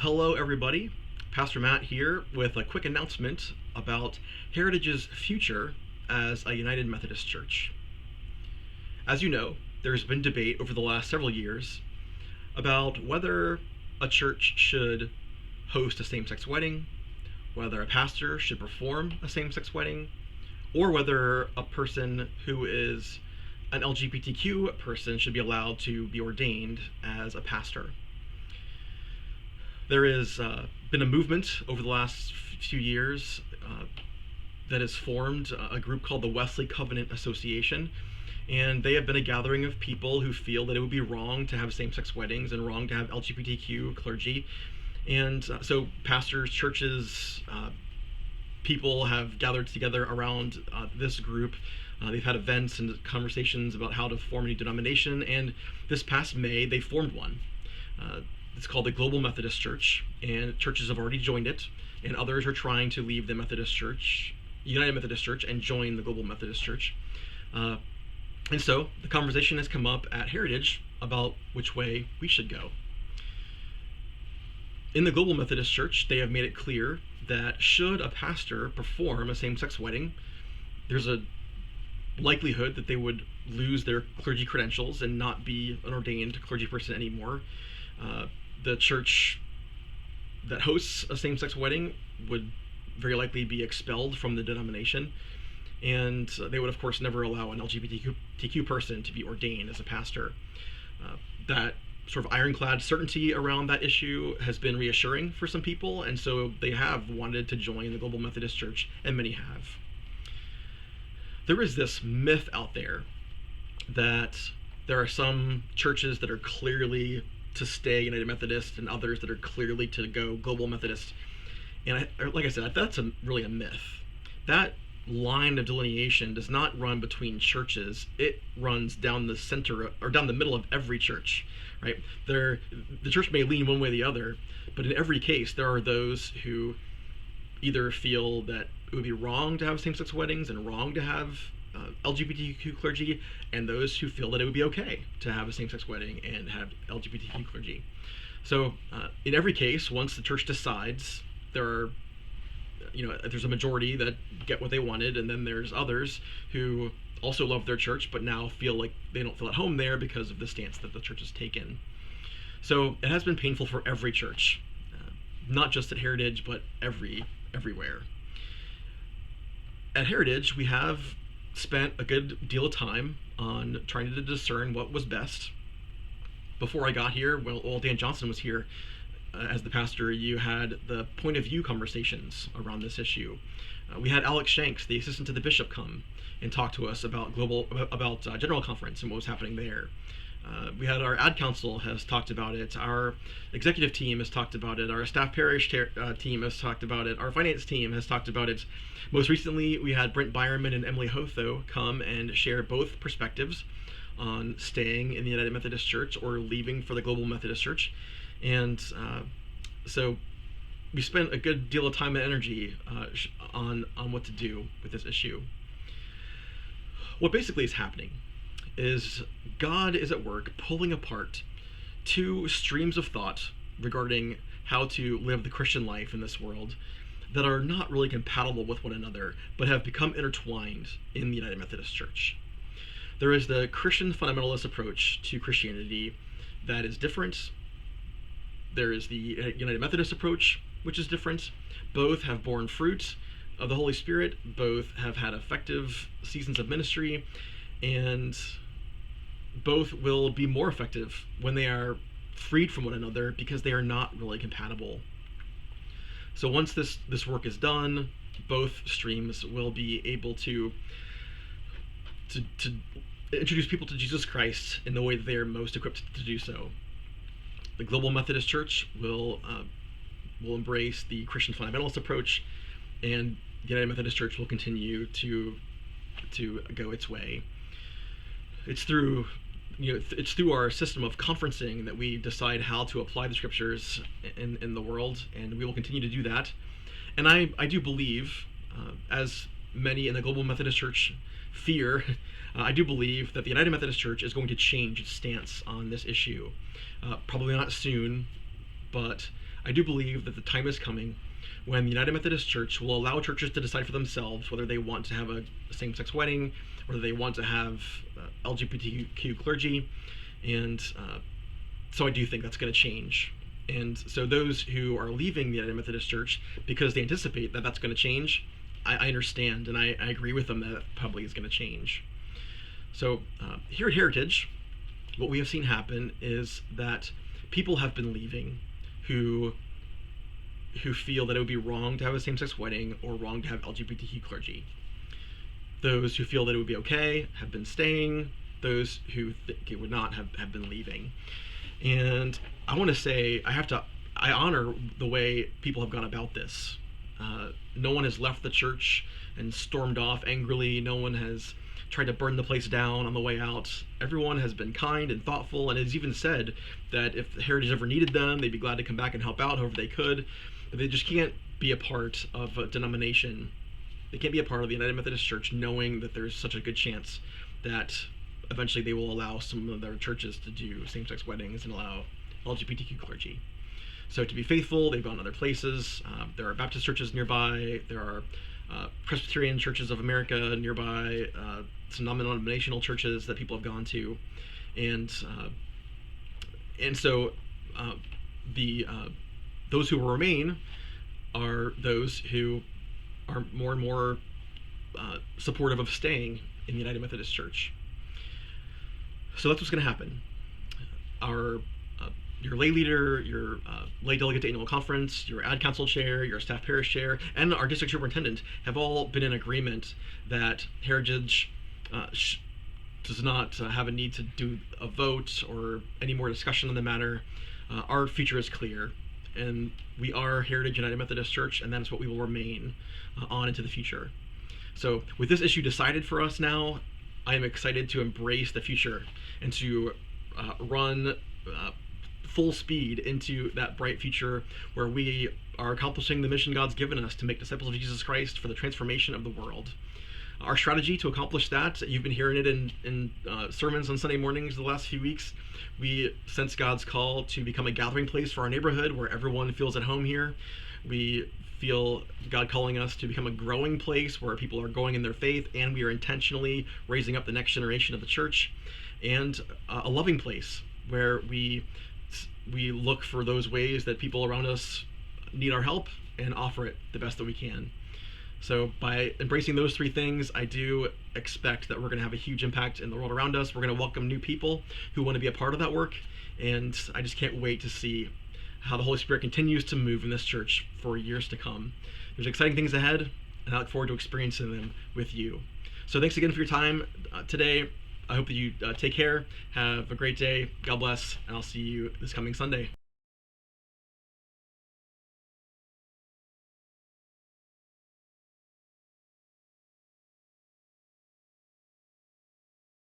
Hello, everybody. Pastor Matt here with a quick announcement about Heritage's future as a United Methodist Church. As you know, there's been debate over the last several years about whether a church should host a same-sex wedding, whether a pastor should perform a same-sex wedding, or whether a person who is an LGBTQ person should be allowed to be ordained as a pastor. There has been a movement over the last few years that has formed a group called the Wesley Covenant Association, and they have been a gathering of people who feel that it would be wrong to have same-sex weddings and wrong to have LGBTQ clergy. And so pastors, churches, people have gathered together around this group. They've had events and conversations about how to form a new denomination, and this past May they formed one. It's called the Global Methodist Church, and churches have already joined it, and others are trying to leave the Methodist Church, United Methodist Church, and join the Global Methodist Church. And so the conversation has come up at Heritage about which way we should go. In the Global Methodist Church, they have made it clear that should a pastor perform a same-sex wedding, there's a likelihood that they would lose their clergy credentials and not be an ordained clergy person anymore. The church that hosts a same-sex wedding would very likely be expelled from the denomination, and they would of course never allow an LGBTQ person to be ordained as a pastor. That sort of ironclad certainty around that issue has been reassuring for some people, and so they have wanted to join the Global Methodist Church, and many have. There is this myth out there that there are some churches that are clearly to stay United Methodist and others that are clearly to go Global Methodist. And like I said, that's really a myth. That line of delineation does not run between churches. It runs down the center or down the middle of every church, right? The church may lean one way or the other, but in every case, there are those who either feel that it would be wrong to have same-sex weddings and wrong to have LGBTQ clergy, and those who feel that it would be okay to have a same-sex wedding and have LGBTQ clergy. So in every case, once the church decides, there's a majority that get what they wanted, and then there's others who also love their church but now feel like they don't feel at home there because of the stance that the church has taken. So it has been painful for every church, not just at Heritage, but everywhere. At Heritage, we have spent a good deal of time on trying to discern what was best. Before I got here, while Dan Johnson was here as the pastor, you had the point of view conversations around this issue. We had Alex Shanks, the assistant to the bishop, come and talk to us about General Conference and what was happening there. We had our ad council has talked about it, our executive team has talked about it, our staff parish team has talked about it, our finance team has talked about it. Most recently, we had Brent Byerman and Emily Hotho come and share both perspectives on staying in the United Methodist Church or leaving for the Global Methodist Church. And so we spent a good deal of time and energy on what to do with this issue. What basically is happening is God is at work pulling apart two streams of thought regarding how to live the Christian life in this world that are not really compatible with one another, but have become intertwined in the United Methodist Church. There is the Christian fundamentalist approach to Christianity that is different. There is the United Methodist approach, which is different. Both have borne fruit of the Holy Spirit. Both have had effective seasons of ministry, and both will be more effective when they are freed from one another because they are not really compatible. So once this work is done, both streams will be able to introduce people to Jesus Christ in the way that they are most equipped to do so. The Global Methodist Church will embrace the Christian fundamentalist approach, and the United Methodist Church will continue to go its way. It's through our system of conferencing that we decide how to apply the scriptures in the world, and we will continue to do that. And I do believe, as many in the Global Methodist Church fear, I do believe that the United Methodist Church is going to change its stance on this issue. Probably not soon, but I do believe that the time is coming when the United Methodist Church will allow churches to decide for themselves whether they want to have a same-sex wedding, whether they want to have LGBTQ clergy, and so I do think that's going to change. And so those who are leaving the United Methodist Church because they anticipate that that's going to change, I understand, and I agree with them that probably is going to change. So here at Heritage, what we have seen happen is that people have been leaving who feel that it would be wrong to have a same-sex wedding or wrong to have LGBTQ clergy. Those who feel that it would be okay have been staying. Those who think it would not have been leaving. And I want to say I honor the way people have gone about this. No one has left the church and stormed off angrily. No one has tried to burn the place down on the way out. Everyone has been kind and thoughtful, and has even said that if Heritage ever needed them, they'd be glad to come back and help out however they could. But they just can't be a part of a denomination. They can't be a part of the United Methodist Church knowing that there's such a good chance that eventually they will allow some of their churches to do same-sex weddings and allow LGBTQ clergy. So to be faithful, they've gone other places. There are Baptist churches nearby. There are Presbyterian churches of America nearby. Some non-denominational churches that people have gone to, and so those who will remain are those who are more and more supportive of staying in the United Methodist Church. So that's what's going to happen. Your lay leader, your lay delegate to annual conference, your ad council chair, your staff parish chair, and our district superintendent have all been in agreement that Heritage does not have a need to do a vote or any more discussion on the matter. Our future is clear, and we are Heritage United Methodist Church, and that is what we will remain on into the future. So with this issue decided for us now, I am excited to embrace the future and to run full speed into that bright future where we are accomplishing the mission God's given us to make disciples of Jesus Christ for the transformation of the world. Our strategy to accomplish that, you've been hearing it in sermons on Sunday mornings the last few weeks. We sense God's call to become a gathering place for our neighborhood where everyone feels at home here. We feel God calling us to become a growing place where people are growing in their faith, and we are intentionally raising up the next generation of the church, and a loving place where we look for those ways that people around us need our help and offer it the best that we can. So by embracing those three things, I do expect that we're going to have a huge impact in the world around us. We're going to welcome new people who want to be a part of that work, and I just can't wait to see how the Holy Spirit continues to move in this church for years to come. There's exciting things ahead, and I look forward to experiencing them with you. So thanks again for your time today. I hope that you take care, have a great day, God bless, and I'll see you this coming Sunday.